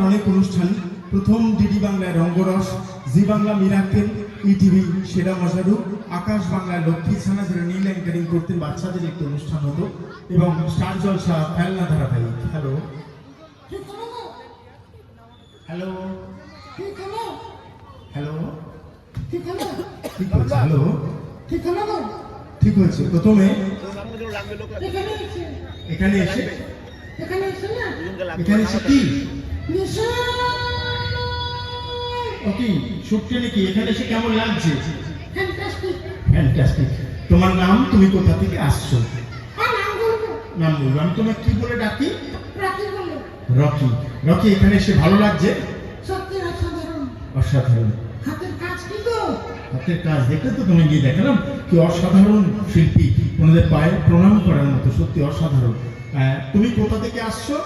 অনেক অনুষ্ঠান, প্রথম ডিডি বাংলায় রঙ্গরস, জি বাংলা মিরাক্কেল, ইটিভি সেরা মজারু, আকাশ বাংলায় লক্ষ্মী ছানা ধরে নীল অ্যাঙ্কারিং করতেন, বাচ্চাদের একটি অনুষ্ঠান হতো, এবং স্টার জলসা ফেলনা ধারাবাহিক। হ্যালো হ্যালো হ্যালো, ঠিক হচ্ছে? হ্যালো, ঠিক হয়েছে। প্রথমে এখানে এসে কি ওকে শুটকে নাকি এখানে এসে কেমন লাগছে? ফ্যান্টাস্টিক। তোমার নাম, তুমি কোথা থেকে আসছো? নাম বলবো। আমি তোমার কি বলে ডাকি? রকি। রকি, এখানে এসে ভালো লাগছে? অসাধারণ। হাতের কাজ দেখে তো তুমি গিয়ে দেখালাম কি অসাধারণ শিল্পী, ওনাদের পায়ে প্রণাম করার মতো, সত্যি অসাধারণ। তুমি কোথা থেকে আসছো?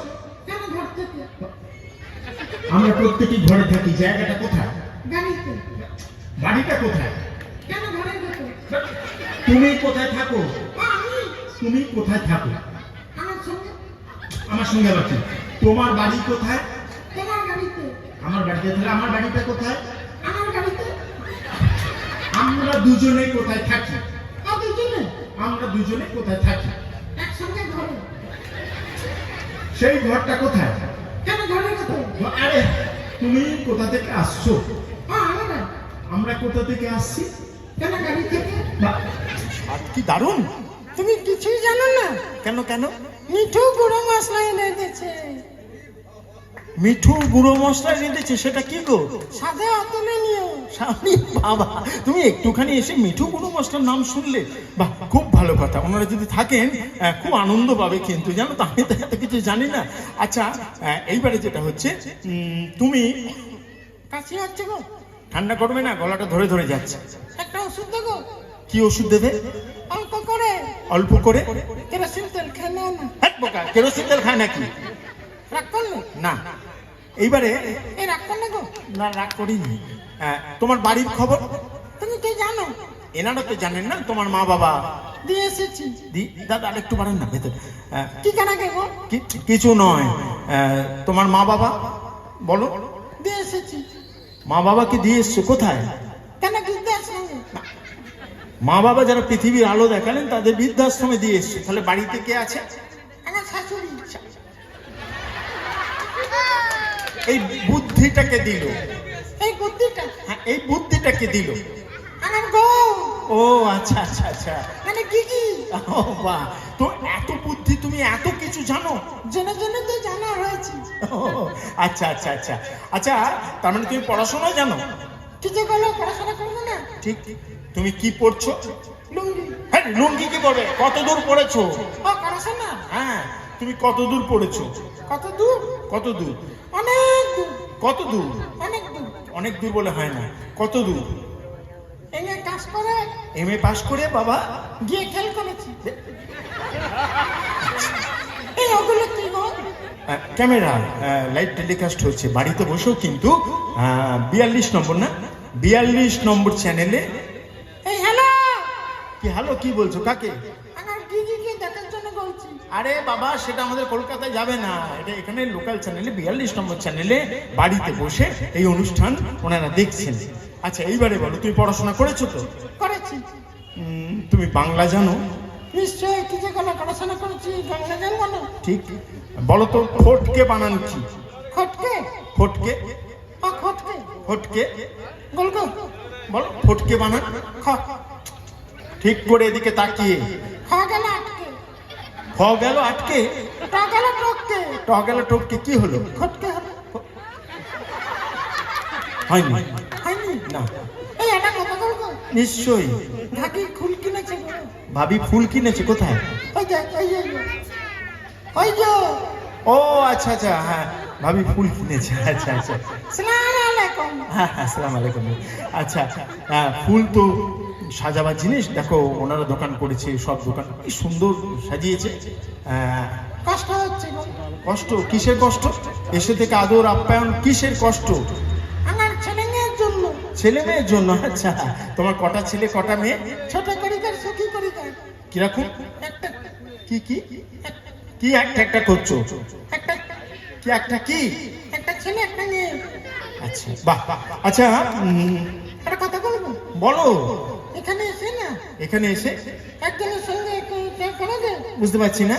আমরা প্রত্যেকেই ঘরে থাকি। জায়গাটা কোথায়? বাড়িটা কোথায়? তুমি কোথায় থাকো? তুমি কোথায় থাকো? আমার সঙ্গে আবার কি? তোমার বাড়ি কোথায়? আমার বাড়িতে। তাহলে আমার বাড়িটা কোথায়? আমরা দুজনে কোথায় থাকি? আমরা দুজনে কোথায় থাকি? সেই ঘরটা কোথায়? আরে তুমি কোথা থেকে আসছো? আমরা কোথা থেকে আসছি? কি দারুণ! তুমি কিছুই জানো না? কেন কেন? মিঠু গুঁড়ো মশলা এনে দিয়েছে। মিঠু গুঁড়ো মশলা রেঁধেছে, সেটা কি গো? সাথে অতলে নিও। স্বামী বাবা, তুমি একটুখানি এসে মিঠু গুঁড়ো মশলার নাম শুনলে? বাহ, খুব ভালো কথা। ওনারা যদি থাকেন খুব আনন্দ পাবে, কিন্তু জানো তো আমি তো এত কিছু জানি না। আচ্ছা, এইবারে যেটা হচ্ছে, তুমি কাশি হচ্ছে গো? ঠান্ডা করবে না? গলাটা ধরে ধরে যাচ্ছে। একটা ওষুধ দেবো? কি ওষুধ দেবে? অল্প করে। অল্প করে? কেরোসিন তেল খেয়ে নাও না। হ্যাঁ বোকা, কেরোসিন তেল খায় নাকি? রাগ করলে? না। এইবারে এই রাগ করলে গো? না, রাগ করিনি। তোমার বাড়ির খবর? তুমি কি জানো? এনারা তো জানেন না। তোমার মা বাবা? দিয়ে এসেছি। দাদা আরেকটু বাড়ান না ভেতরে। কি জানা গে গো? কিছু নয়। তোমার মা বাবা বলো? দিয়ে এসেছি। মা বাবাকে দিয়ে এসছো? কোথায়? কেন বৃদ্ধাশ্রমে? মা বাবা যারা পৃথিবীর আলো দেখালেন তাদের বৃদ্ধাশ্রমে দিয়ে এসছো। তাহলে বাড়িতে কে আছে? আমার শাশুড়ি। এই বুদ্ধিটাকে দিল? এই বুদ্ধিটা? হ্যাঁ, এই বুদ্ধিটাকে দিল আমার বউ। ও আচ্ছা আচ্ছা আচ্ছা। মানে দিদি। ও বাহ, তো এত বুদ্ধি, তুমি এত কিছু জানো? জেনে জেনে তো জানা হয়েছে। ও আচ্ছা আচ্ছা আচ্ছা আচ্ছা, তার মানে তুমি পড়াশোনা জানো? কিছু বলো, পড়াশোনা করবো না? ঠিক। তুমি কি পড়ছো? লুঙ্গি। হ্যাঁ, লুঙ্গি কি করবে? কত দূর পড়েছো? ও পড়াশোনা? হ্যাঁ, তুমি কত দূর পড়েছো? কত দূর? কত দূর? অনেক দূর। কত দূর? অনেক দূর। অনেক দূর বলে হয় না। কত দূর? এমএ পাস করে। এমএ পাস করে বাবা গিয়ে খেল করেছি। এই ওগুলো কি গো? ক্যামেরা লাইভ টেলিকাস্ট হচ্ছে বাড়িতে বসেও, কিন্তু 42 নম্বর না, 42 নম্বর চ্যানেলে। এই হ্যালো। কি হ্যালো? কি বলছো? কাকে? আমার দিদিকে দেখার জন্য বলছি। আরে বাবা, সেটা আমাদের কলকাতায় যাবে না, এটা এখানে লোকাল চ্যানেলে 42 নম্বর চ্যানেলে বাড়িতে বসে এই অনুষ্ঠান ওনারা দেখছেন। আচ্ছা, এইবারে বলো, তুমি পড়াশোনা করেছো তো? করেছি। তুমি বাংলা জানো? নিশ্চয়ই। কিছু কোনো পড়াশোনা করেছি, বাংলা জানবো না? ঠিক। বলো তো, ফটকে বানান কি? খটকে? ফটকে? ও খটকে। ফটকে গোল গোল। বলো, ফটকে বানান। খ। ঠিক করে এদিকে তাকিয়ে। খ গেল আটকে। খ গেল আটকে। ট গেল টপকে। ট গেল টপকে। কি হলো? খটকে হলো। হয়নি? হয়নি না। এই এটা কত করবো? নিশ্চয়ই। ঢাকি ফুল কিনেছে গো। ভাবি ফুল কিনেছে? কোথায়? ওই যে ওই যে ওই যে। ও আচ্ছা আচ্ছা, হ্যাঁ, ভাবি ফুল কিনেছে। আচ্ছা আচ্ছা। আসসালামু আলাইকুম। হ্যাঁ, আসসালামু আলাইকুম। আচ্ছা, ফুল তো সাজাবার জিনিস। দেখো, ওনারা দোকান করেছে, সব দোকান কি সুন্দর সাজিয়েছে। কষ্ট হচ্ছে গো। কষ্ট? কিসের কষ্ট? এসে থেকে আদর আপ্যায়ন, কিসের কষ্ট? আমার ছেলে মেয়ের জন্য। ছেলে মেয়ের জন্য? আচ্ছা, তোমার কটা ছেলে কটা মেয়ে? ছোট করিকার সুখী করিকার। কিরকম? একটা। কি কি কি একটা একটা করছো? একটা। কি একটা কি? একটা ছেলে একটা মেয়ে। আচ্ছা বাহ, আচ্ছা একটা কথা বলবো? বলো। এখানে এসে না, এখানে এসে একজনের সঙ্গে পরিচয় করে দে। বুঝতে পারছি না।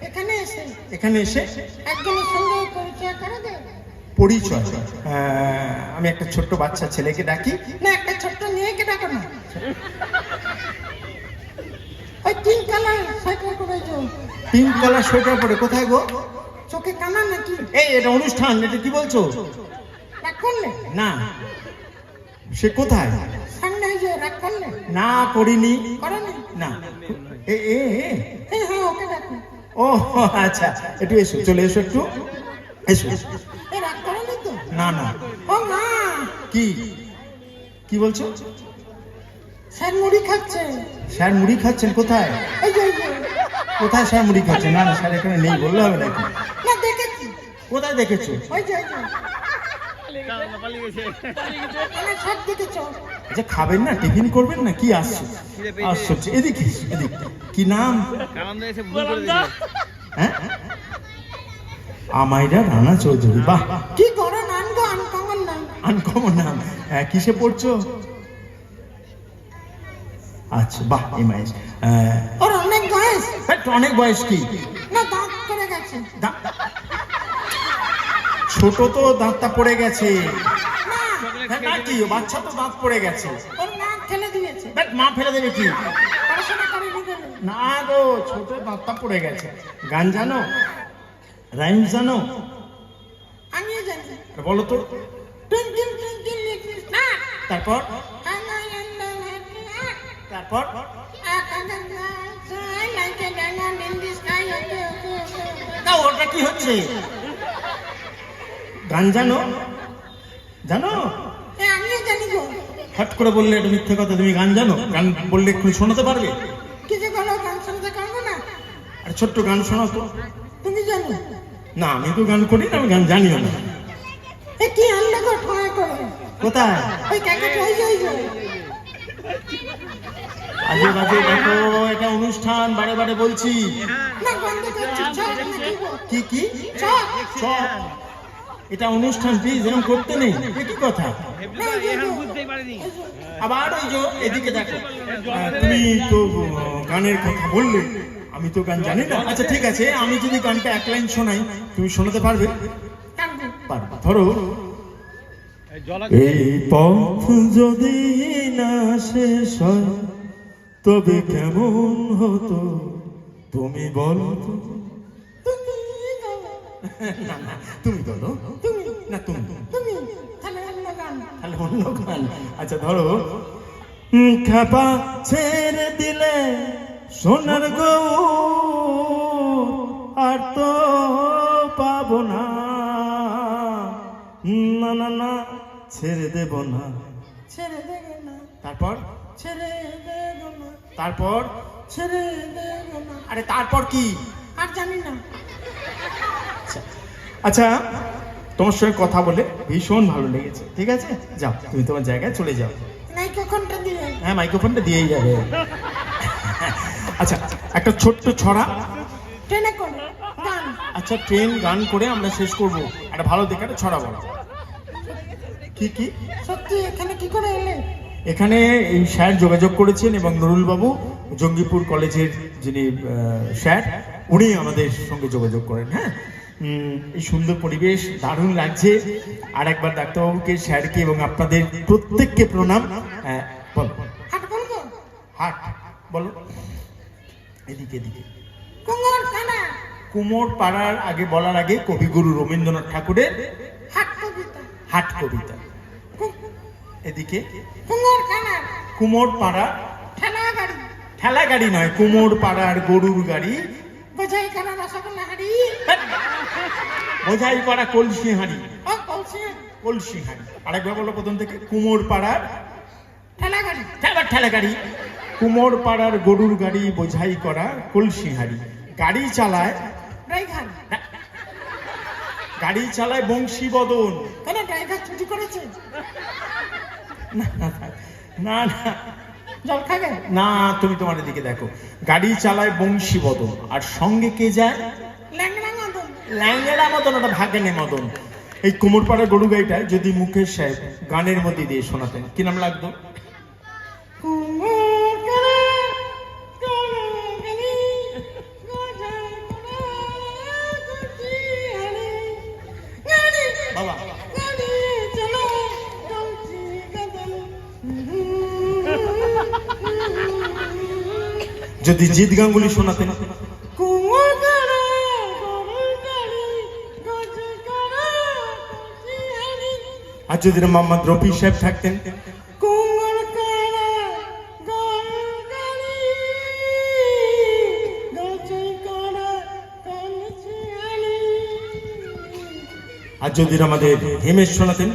এখানে এসে এখানে এসে একজনের সঙ্গে পরিচয় করে দে। পরিচয়? আমি একটা ছোট্ট বাচ্চা ছেলেকে ডাকি। না, একটা ছোট্ট মেয়েকে ডাকো না। ওই পিঙ্ক কালার সোয়েটার পরে যাও। পিঙ্ক কালার সোয়েটার পরে কোথায় গো? চোখে কানা নাকি? এই এটা অনুষ্ঠান, এটা কি বলছো? রাগ করলে? না, সে কোথায়? সামনে যে রাগ করলে? না করিনি। করনি? না। এ এ এ। হ্যাঁ, ওকে ডাকো। ও আচ্ছা, একটু এসো, চলে এসো একটু, এসো। এই রাগ করনি তো? না না। ও মা, কি কি বলছো? স্যার মুড়ি খাচ্ছে। স্যার মুড়ি খাচ্ছেন? কোথায়? এই যে এই যে। কোথায় স্যার মুড়ি খাচ্ছেন? না না, স্যার এখানে নেই, বললে হবে নাকি? না, দেখেছি। কোথায় দেখেছো? ওই যে ওই যে। আমি সব দেখেছ। আচ্ছা খাবেন না, টিফিন করবেন না, কি আসছো? আসছো এদিকে, এদিকে। কি নাম? হ্যাঁ, আমাইরা রানা চৌধুরী। বাহ, কি করো? নাম গো আনকমন নাম। আনকমন নাম। কিসে পড়ছো? আচ্ছা বাহ, এমআইএস। ওর অনেক বয়স। অনেক বয়স? কি না, দাঁত করে গেছে। ছোট তো দাঁতটা পড়ে গেছে। না, না কি, বাচ্চা তো দাঁত পড়ে গেছে। ওর মা ফেলে দিয়েছে। মা ফেলে দেবে কি? পড়াশোনা করে নিতে। না গো, ছোট দাঁতটা পড়ে গেছে। গান জানো? রাইম জানো? আমিও জানি। বলো তো। টুইঙ্কিল টুইঙ্কিল লিটল স্টার। তারপর? I am the happy heart. তারপর? I like a diamond in the sky. Okay. না, ওটা কি হচ্ছে? গান জানো? জানো? আমিও জানি গো। হট করে বললে এটা মিথ্যে কথা। তুমি গান জানো? গান বললে একটু শোনাতে পারবে? কিছু বলো, গান শুনতে পারবো না। আর ছোট্ট গান শোনাও তো। তুমি জানো? না, আমি তো গান করি না, আমি গান জানিও না। এ কি আনলে গো ঠয় করে? কোথায়? ওই ক্যাকেট ওই যে ওই যে। আজে বাজে দেখো, এটা অনুষ্ঠান, বারে বারে বলছি। না, বন্ধ করছি। চক নাকি গো? কি কি? চক। চক? এটা অনুষ্ঠান, প্লিজ এরকম করতে নেই। এ কি কথা? না, ওই যে গো। আবার ওই যে এদিকে দেখো। তুমি তো গানের কথা বললে, আমি তো গান জানি না। আচ্ছা ঠিক আছে, আমি যদি গানটা এক লাইন শোনাই, তুমি শোনাতে পারবে? কাঁদবো। পারবে। ধরো, এই পথ যদি না শেষ হয় তবে কেমন হতো তুমি বলো তো। তুমি বলো। না না, তুমি বলো। তুমি না তুমি। তুমি তাহলে অন্য গান। তাহলে অন্য গান। আচ্ছা ধরো, খাপা ছেড়ে দিলে সোনার গো আর তো পাবো না। না না না, ছেড়ে দেব না। ছেড়ে দেবে না। তারপর? ছেড়ে দেবে না। তারপর? ছেড়ে দেবে না। আরে তারপর কি? আর জানি না। আচ্ছা, তোমার সঙ্গে কথা বলে ভীষণ ভালো লেগেছে। ঠিক আছে, যাও, তুমি তোমার জায়গায় চলে যাও। মাইক্রোফোনটা দিয়ে। হ্যাঁ, মাইক্রোফোনটা দিয়েই যাবে। আচ্ছা, একটা ছোট্ট ছড়া। ট্রেনে করে গান। আচ্ছা, ট্রেন গান করে আমরা শেষ করবো। একটা ভালো দেখে একটা ছড়া বলো। কি কি? সত্যি এখানে কি করে এলে? এখানে এই স্যার যোগাযোগ করেছেন এবং নুরুল বাবু, জঙ্গিপুর কলেজের যিনি স্যার, উনি আমাদের সঙ্গে যোগাযোগ করেন। হ্যাঁ, এই সুন্দর পরিবেশ, দারুণ লাগছে। আর একবার ডাক্তারবাবুকে, স্যারকে এবং আপনাদের প্রত্যেককে প্রণাম। বলো। হাট বলবো? হাট বলো। এদিকে এদিকে। কুমোর খানা। কুমোর পাড়ার আগে বলার আগে কবিগুরু রবীন্দ্রনাথ ঠাকুরের হাট কবিতা। হাট কবিতা। এদিকে কুমোর খানা। কুমোর পাড়া। ঠেলা গাড়ি। ঠেলা গাড়ি নয়, কুমোর পাড়ার গরুর গাড়ি। বোঝাই খানা রসগোল্লা হাড়ি। বোঝাই পাড়া কলসি হাঁড়ি। ও বলছি কলসি হাঁড়ি। আরেকবার বলো প্রথম থেকে। কুমোর পাড়ার ঠেলা গাড়ি। ঠেলা গাড়ি। কুমোর পাড়ার গরুর গাড়ি বোঝাই করা কলসি হাঁড়ি। গাড়ি চালায় ড্রাইভার। গাড়ি চালায় বংশীবদন। কেন ড্রাইভার ছুটি করেছে? না না না না জল খাবে না, তুমি তোমার দিকে দেখো। গাড়ি চালায় বংশীবদন, আর সঙ্গে কে যায়? ল্যাংড়া মদন। ল্যাংড়া মতন, ওটা ভাগেনে মতন। এই কুমোরপাড়া গরু গাইটায় যদি মুকেশ সাহেব গানের মধ্যে দিয়ে শোনাতেন, কি নাম লাগতো? বাবা যদি জিৎ গাঙ্গুলি শোনাতেন, আর যদি মোহাম্মদ রফি সাহেব থাকতেন, আর যদি আমাদের হেমেশ শোনাতেন,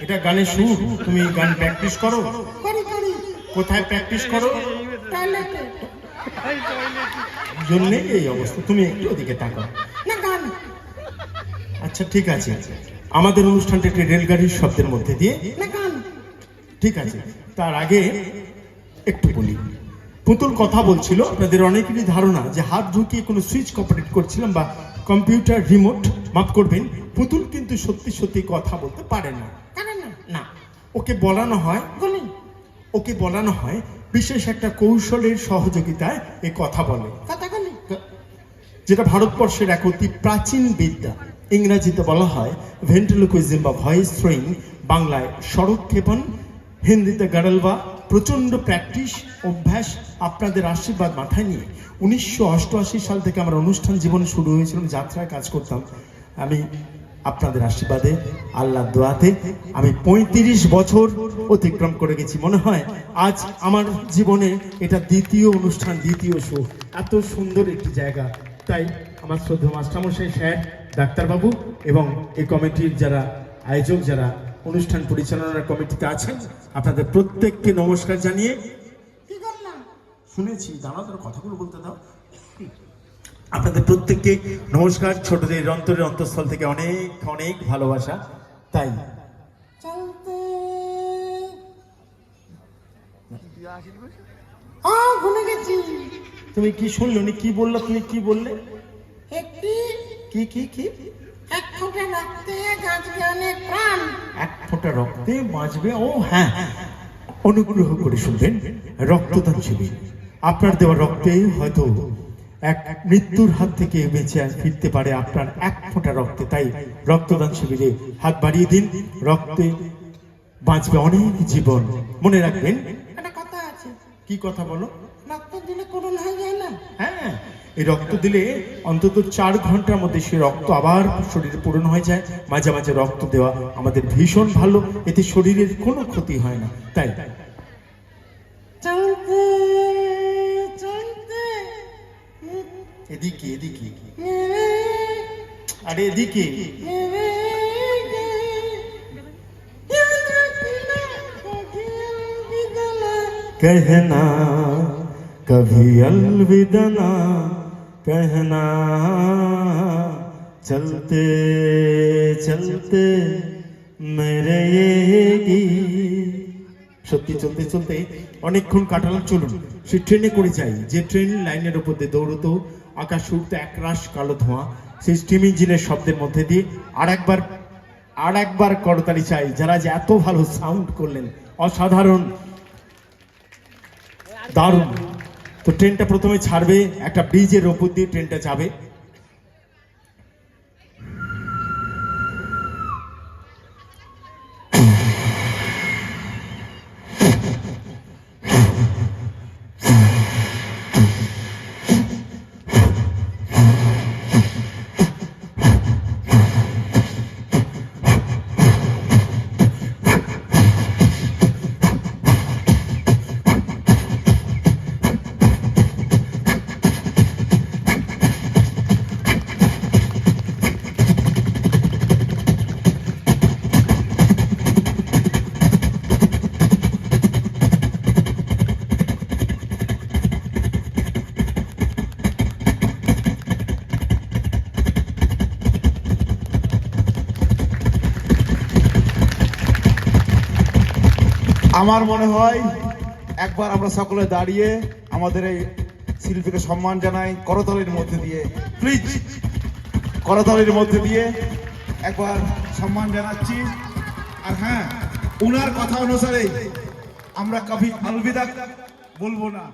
এটা গানের সুর। তুমি গান প্র্যাকটিস করো? কোথায় প্র্যাকটিস করো? জন্যে এই অবস্থা। তুমি একটু ওদিকে তাকাও। আচ্ছা ঠিক আছে, আমাদের অনুষ্ঠানটা একটি রেলগাড়ির শব্দের মধ্যে দিয়ে, ঠিক আছে। তার আগে একটু বলি, পুতুল কথা বলছিল। আপনাদের অনেকেরই ধারণা যে হাত ঢুকিয়ে কোনো সুইচ অপারেট করছিলাম বা কম্পিউটার রিমোট। মাফ করবেন, পুতুল কিন্তু সত্যি সত্যি কথা বলতে পারে না। না, ওকে বলানো হয় বিশেষ একটা কৌশলের সহযোগিতায় এ কথা বলে, যেটা ভারতবর্ষের এক অতি প্রাচীন বিদ্যা। ইংরেজিতে বলা হয় ভেন্ট্রিলোকুইজম বা ভয়েস থ্রোয়িং, বাংলায় স্বরক্ষেপণ, হিন্দিতে গাড়ালবা। প্রচন্ড প্র্যাকটিস, অভ্যাস, আপনাদের আশীর্বাদ মাথায় নিয়ে 1988 সাল থেকে আমার অনুষ্ঠান জীবন শুরু হয়েছিল। যাত্রায় কাজ করতাম। আমি আপনাদের আশীর্বাদে, আল্লাহর দোয়াতে আমি 35 বছর অতিক্রম করে গেছি। মনে হয় আজ আমার জীবনে এটা দ্বিতীয় অনুষ্ঠান, দ্বিতীয় শো। এত সুন্দর একটি জায়গা। তাই আমার শ্রদ্ধেয় মাস্টারমশাই স্যার, ডাক্তারবাবু এবং এই কমিটির যারা আয়োজক, যারা অনুষ্ঠান পরিচালনার কমিটিতে আছেন, আপনাদের প্রত্যেককে নমস্কার জানিয়ে, শুনেছি দাঁড়াও, কথাগুলো বলতে দাও। আপনাদের প্রত্যেককে নমস্কার। ছোটদের অন্তরের অন্তঃস্থল থেকে অনেক অনেক ভালোবাসা। তাই ভুলে গেছি। তুমি কি শুনলো? কি বললো? তুমি কি বললে? একটি কি এক ফোঁটা রক্তে বাঁচবে অনেক প্রাণ। এক ফোঁটা রক্তে বাঁচবে। ও হ্যাঁ, অনুগ্রহ করে শুনবেন, রক্তদান শিবির। আপনার দেওয়া রক্তে হয়তো এক মৃত্যুর হাত থেকে বেঁচে ফিরতে পারে আপনার এক ফোঁটা রক্তে। তাই রক্তদান শিবিরে হাত বাড়িয়ে দিন। রক্তে বাঁচবে অনেক জীবন। মনে রাখবেন, একটা কথা আছে। কি কথা বলো? রক্ত দিলে পূরণ হয়ে যায় না? হ্যাঁ, এই রক্ত দিলে অন্তত 4 ঘন্টার মধ্যে সে রক্ত আবার শরীরে পূরণ হয়ে যায়। মাঝে মাঝে রক্ত দেওয়া আমাদের ভীষণ ভালো, এতে শরীরের কোনো ক্ষতি হয় না। তাই চলতে চলতে এদিকে আরে এদিকে कहना कभी अलविदा ना कहना, चलते चलते मेरे ये गीत। সত্যি চলতে চলতে অনেকক্ষণ কাটালাম। চলুন সে ট্রেনে করে যাই, যে ট্রেন লাইনের উপর দিয়ে দৌড়তো, আকাশ উঠতে একরাশ কালো ধোঁয়া। সেই স্টিম ইঞ্জিনের শব্দের মধ্যে দিয়ে আর একবার করতালি চাই, যারা যে এত ভালো সাউন্ড করলেন, অসাধারণ, দারুণ। তো ট্রেনটা প্রথমে ছাড়বে, একটা ব্রিজের ওপর দিয়ে ট্রেনটা যাবে। আমার মনে হয় একবার আমরা সকলে দাঁড়িয়ে আমাদের এই শিল্পীকে সম্মান জানাই করতালির মধ্যে দিয়ে, প্লিজ করতালির মধ্যে দিয়ে একবার সম্মান জানাচ্ছি। আর হ্যাঁ, উনার কথা অনুসারে আমরা কবি আলবিদা বলবো না।